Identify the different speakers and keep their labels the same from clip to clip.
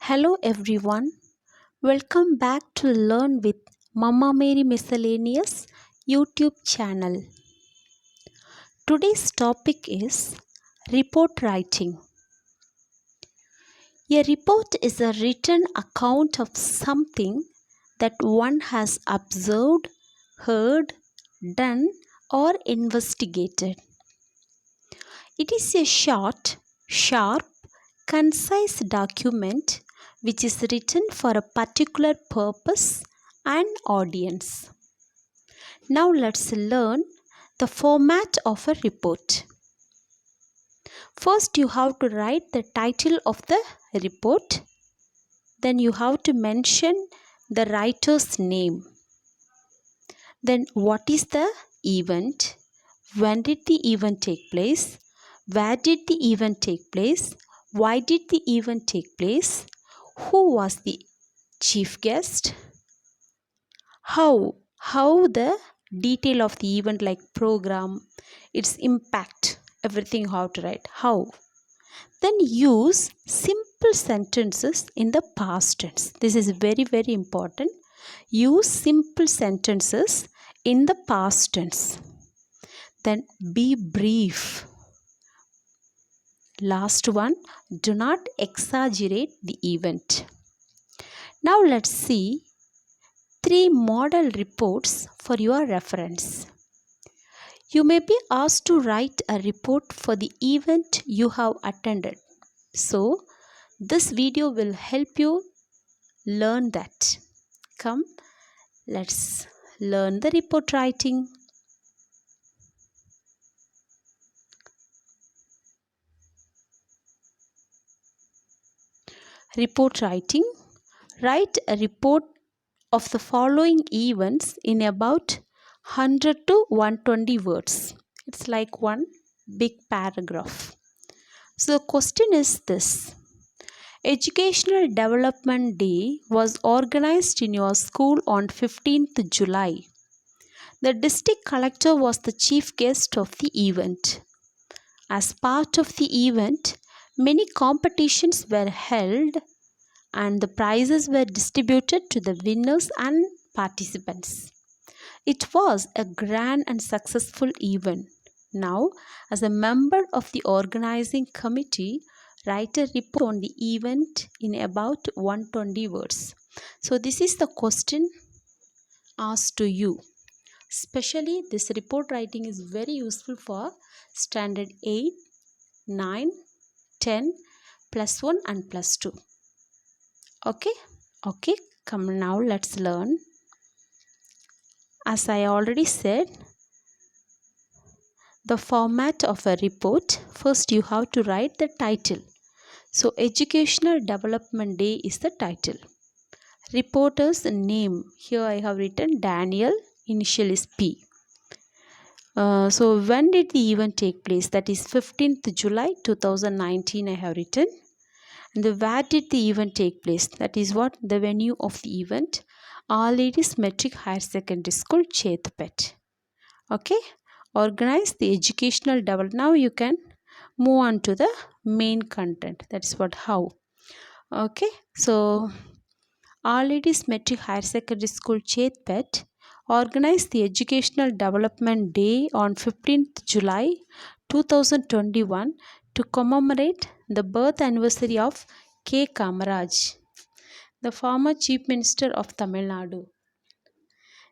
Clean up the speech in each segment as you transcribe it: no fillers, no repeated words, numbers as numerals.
Speaker 1: Hello everyone, welcome back to Learn with Mama Mary Miscellaneous YouTube channel. Today's topic is report writing. A report is a written account of something that one has observed, heard, done, or investigated. It is a short, sharp, concise document which is written for a particular purpose and audience. Now let's learn the format of a report. First you have to write the title of the report. Then you have to mention the writer's name. Then what is the event? When did the event take place? Where did the event take place? Why did the event take place? Who was the chief guest? How the detail of the event, like program, its impact, everything you have to write. How? Then use simple sentences in the past tense. This is very important. Use simple sentences in the past tense. Then be brief. Last one, do not exaggerate the event. Now let's see 3 model reports for your reference. You may be asked to write a report for the event you have attended. So, this video will help you learn that. Come, let's learn the report writing. Report writing. Write a report of the following events in about 100 to 120 words. It's like one big paragraph. So the question is this. Educational Development Day was organized in your school on 15th July. The district collector was the chief guest of the event. As part of the event, many competitions were held and the prizes were distributed to the winners and participants. It was a grand and successful event. Now, as a member of the organizing committee, write a report on the event in about 120 words. So, this is the question asked to you. Especially, this report writing is very useful for standard 8, 9, 10, plus 1 and plus 2. Okay, come now let's learn. As I already said, the format of a report, first you have to write the title. So, Educational Development Day is the title. Reporter's name, here I have written Daniel, initial is P. So, when did the event take place? That is 15th July 2019 I have written. And where did the event take place? That is what? The venue of the event. All Ladies Metric Higher Secondary School, Chetpet. Okay. Organize the educational development. Now you can move on to the main content. That is what? How. Okay. So, All Ladies Metric Higher Secondary School, Chetpet organized the Educational Development Day on 15th July 2021 to commemorate the birth anniversary of Kamaraj, the former Chief Minister of Tamilnadu.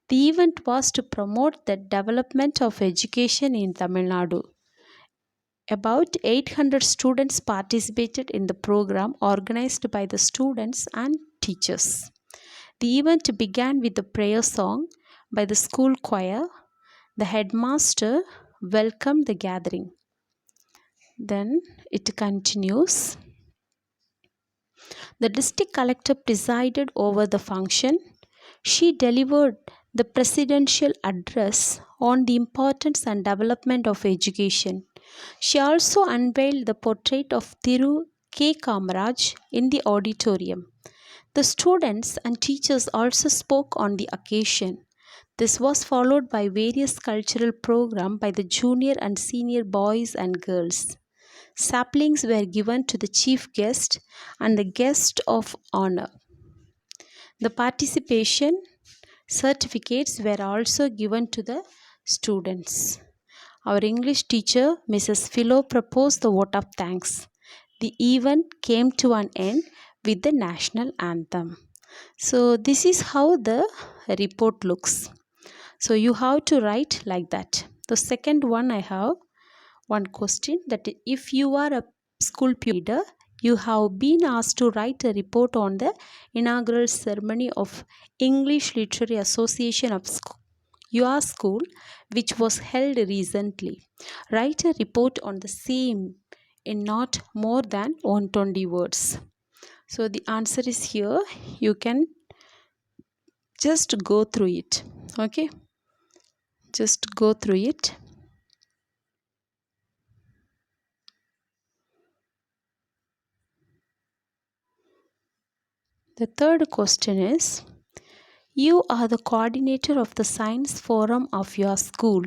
Speaker 1: The event was to promote the development of education in Tamil Nadu. About 800 students participated in the program organized by the students and teachers. The event began with a prayer song by the school choir. The headmaster welcomed the gathering. Then it continues. The district collector presided over the function. She delivered the presidential address on the importance and development of education. She also unveiled the portrait of Thiru K. Kamaraj in the auditorium. The students and teachers also spoke on the occasion. This was followed by various cultural programs by the junior and senior boys and girls. Saplings were given to the chief guest and the guest of honor. The participation certificates were also given to the students. Our English teacher, Mrs. Philo, proposed the vote of thanks. The event came to an end with the national anthem. So, this is how the report looks. So, you have to write like that. The second one, I have one question that if you are a school leader, you have been asked to write a report on the inaugural ceremony of English Literary Association of your school, which was held recently. Write a report on the same in not more than 120 words. So the answer is here. You can just go through it. Okay, just go through it. The third question is, you are the coordinator of the science forum of your school.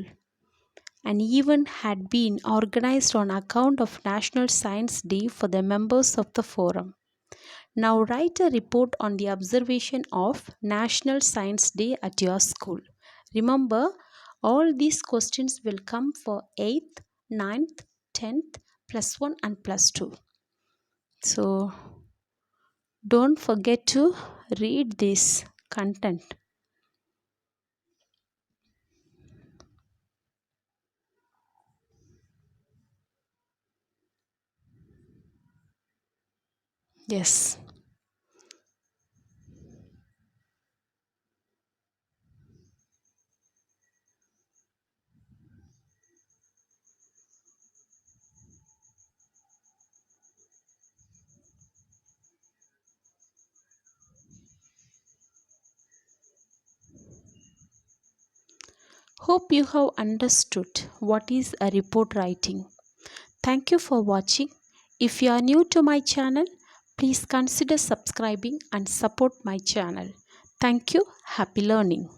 Speaker 1: An event had been organized on account of National Science Day for the members of the forum. Now write a report on the observation of National Science Day at your school. Remember, all these questions will come for 8th, 9th, 10th, plus 1 and plus 2. So, don't forget to read this content. Yes. Hope you have understood what is a report writing. Thank you for watching. If you are new to my channel, please consider subscribing and support my channel. Thank you. Happy learning.